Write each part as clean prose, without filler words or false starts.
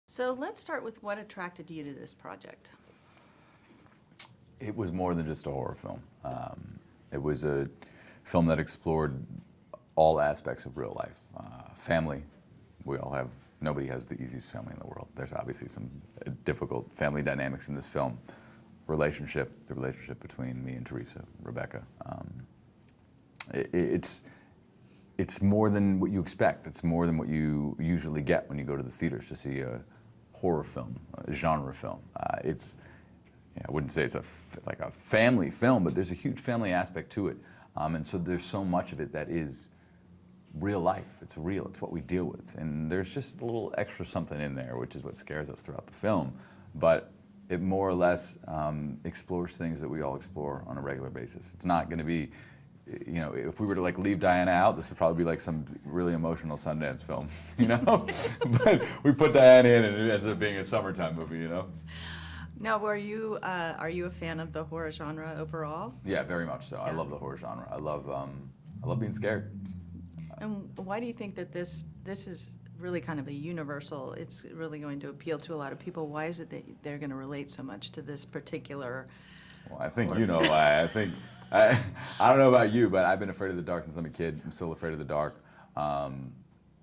So let's start with what attracted you to this project. It was more than just a horror film. It was a film that explored all aspects of real life. Family, nobody has the easiest family in the world. There's obviously some difficult family dynamics in this film. The relationship between me and Teresa, Rebecca. It's more than what you expect. It's more than what you usually get when you go to the theaters to see a horror film, a genre film. I wouldn't say it's like a family film, but there's a huge family aspect to it. And so there's so much of it that is real life. It's real. It's what we deal with. And there's just a little extra something in there, which is what scares us throughout the film. But it more or less explores things that we all explore on a regular basis. It's not going to be, if we were to leave Diana out, this would probably be like some really emotional Sundance film, But we put Diana in and it ends up being a summertime movie, Now, are you a fan of the horror genre overall? Yeah, very much so. I love the horror genre. I love being scared. And why do you think that this is really kind of a universal, it's really going to appeal to a lot of people? Why is it that they're going to relate so much to this particular? Well, I think you know why. I don't know about you, but I've been afraid of the dark since I'm a kid. I'm still afraid of the dark.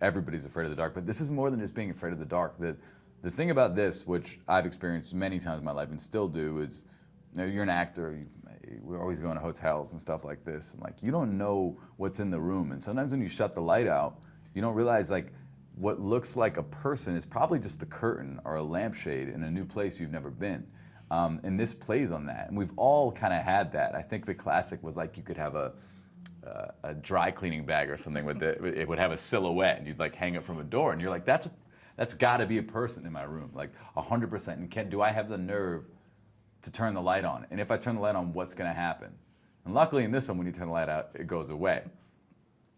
Everybody's afraid of the dark, but this is more than just being afraid of the dark. The thing about this, which I've experienced many times in my life and still do, is you're an actor. We're always going to hotels and stuff like this, and you don't know what's in the room. And sometimes when you shut the light out, you don't realize what looks like a person is probably just the curtain or a lampshade in a new place you've never been. And this plays on that, and we've all kind of had that. I think the classic was you could have a dry cleaning bag or something it would have a silhouette, and you'd hang it from a door, and you're like, that's got to be a person in my room, 100%. And do I have the nerve to turn the light on? And if I turn the light on, what's going to happen? And luckily in this one, when you turn the light out, it goes away.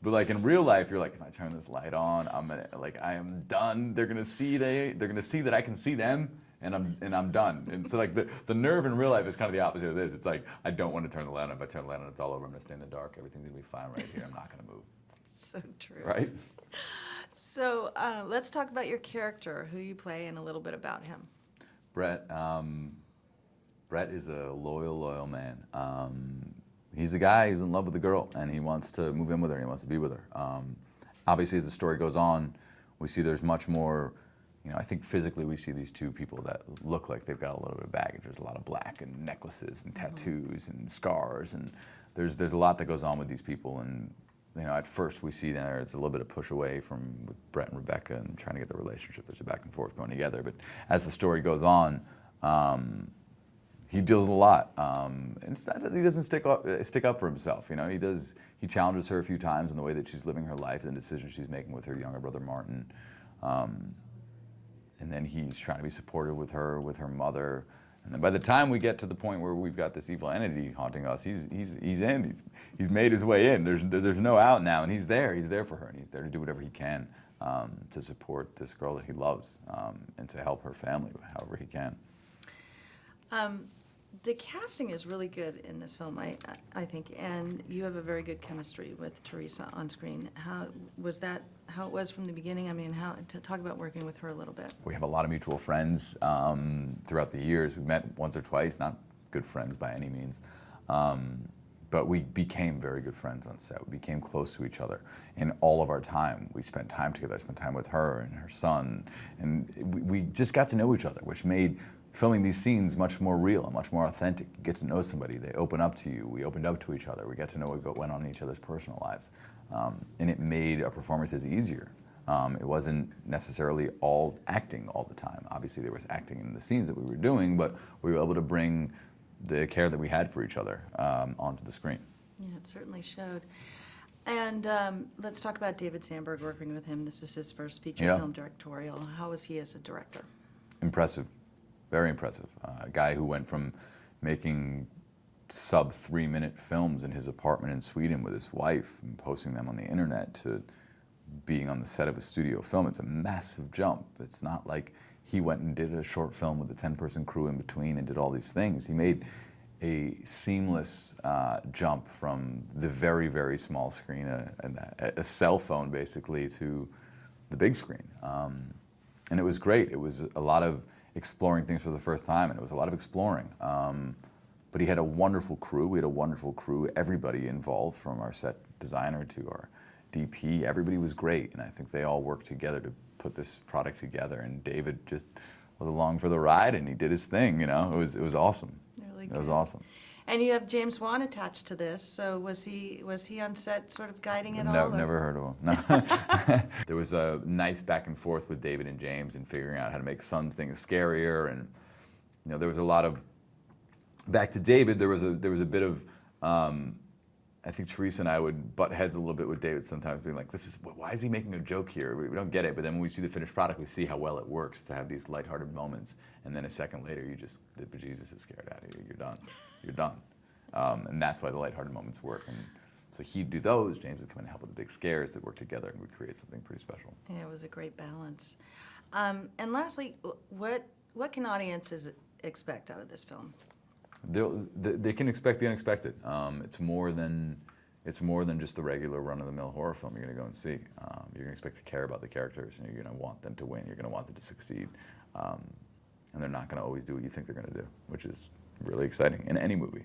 But in real life, you're if I turn this light on, I am done. They're gonna see that I can see them, and I'm done. And so the nerve in real life is kind of the opposite of this. It's I don't want to turn the light on. If I turn the light on, it's all over. I'm gonna stay in the dark. Everything's gonna be fine right here. I'm not gonna move. So true. Right? So let's talk about your character, who you play, and a little bit about him. Brett. Brett is a loyal man. He's a guy who's in love with a girl, and he wants to move in with her, and he wants to be with her. Obviously, as the story goes on, we see there's much more, I think physically we see these two people that look like they've got a little bit of baggage. There's a lot of black and necklaces and tattoos and scars, and there's a lot that goes on with these people. And at first we see there's a little bit of push away with Brett and Rebecca and trying to get the relationship. There's a back and forth going together. But as the story goes on, he deals with a lot, and it's not that he doesn't stick up for himself. He challenges her a few times in the way that she's living her life and the decisions she's making with her younger brother Martin, and then he's trying to be supportive with her mother. And then by the time we get to the point where we've got this evil entity haunting us, he's in. He's made his way in. There's no out now, and he's there. He's there for her, and he's there to do whatever he can to support this girl that he loves, and to help her family however he can. The casting is really good in this film, I think, and you have a very good chemistry with Teresa on screen. How was that? How it was from the beginning? I mean, to talk about working with her a little bit. We have a lot of mutual friends throughout the years. We've met once or twice, not good friends by any means, but we became very good friends on set. We became close to each other, and all of our time we spent time together. I spent time with her and her son, and we just got to know each other, which made filming these scenes much more real and much more authentic. You get to know somebody, they open up to you, we opened up to each other, we got to know what went on in each other's personal lives. And it made our performances easier. It wasn't necessarily all acting all the time. Obviously there was acting in the scenes that we were doing, but we were able to bring the care that we had for each other onto the screen. Yeah, it certainly showed. And let's talk about David Sandberg, working with him. This is his first feature film directorial. How was he as a director? Impressive. Very impressive. A guy who went from making sub 3-minute films in his apartment in Sweden with his wife and posting them on the internet to being on the set of a studio film. It's a massive jump. It's not like he went and did a short film with a 10-person crew in between and did all these things. He made a seamless jump from the very, very small screen, a cell phone basically, to the big screen. and it was great. It was a lot of exploring things for the first time, and it was a lot of exploring. But he had a wonderful crew. We had a wonderful crew. Everybody involved, from our set designer to our DP, everybody was great, and I think they all worked together to put this product together. And David just was along for the ride, and he did his thing. You know, it was awesome. Really It was good. awesome. And you have James Swan attached to this, so was he on set sort of guiding it all? No, or- never heard of him. No. There was a nice back and forth with David and James in figuring out how to make some things scarier, and you know, there was a lot of. Back to David, there was a bit of. I think Teresa and I would butt heads a little bit with David sometimes, being like, why is he making a joke here? We don't get it. But then when we see the finished product, we see how well it works to have these lighthearted moments. And then a second later, the bejesus is scared out of you. You're done. You're done. And that's why the lighthearted moments work. And so he'd do those. James would come in and help with the big scares that work together, and we'd create something pretty special. Yeah, it was a great balance. And lastly, what can audiences expect out of this film? They can expect the unexpected. It's more than just the regular run-of-the-mill horror film you're going to go and see. You're going to expect to care about the characters, and you're going to want them to win. You're going to want them to succeed, and they're not going to always do what you think they're going to do, which is really exciting in any movie.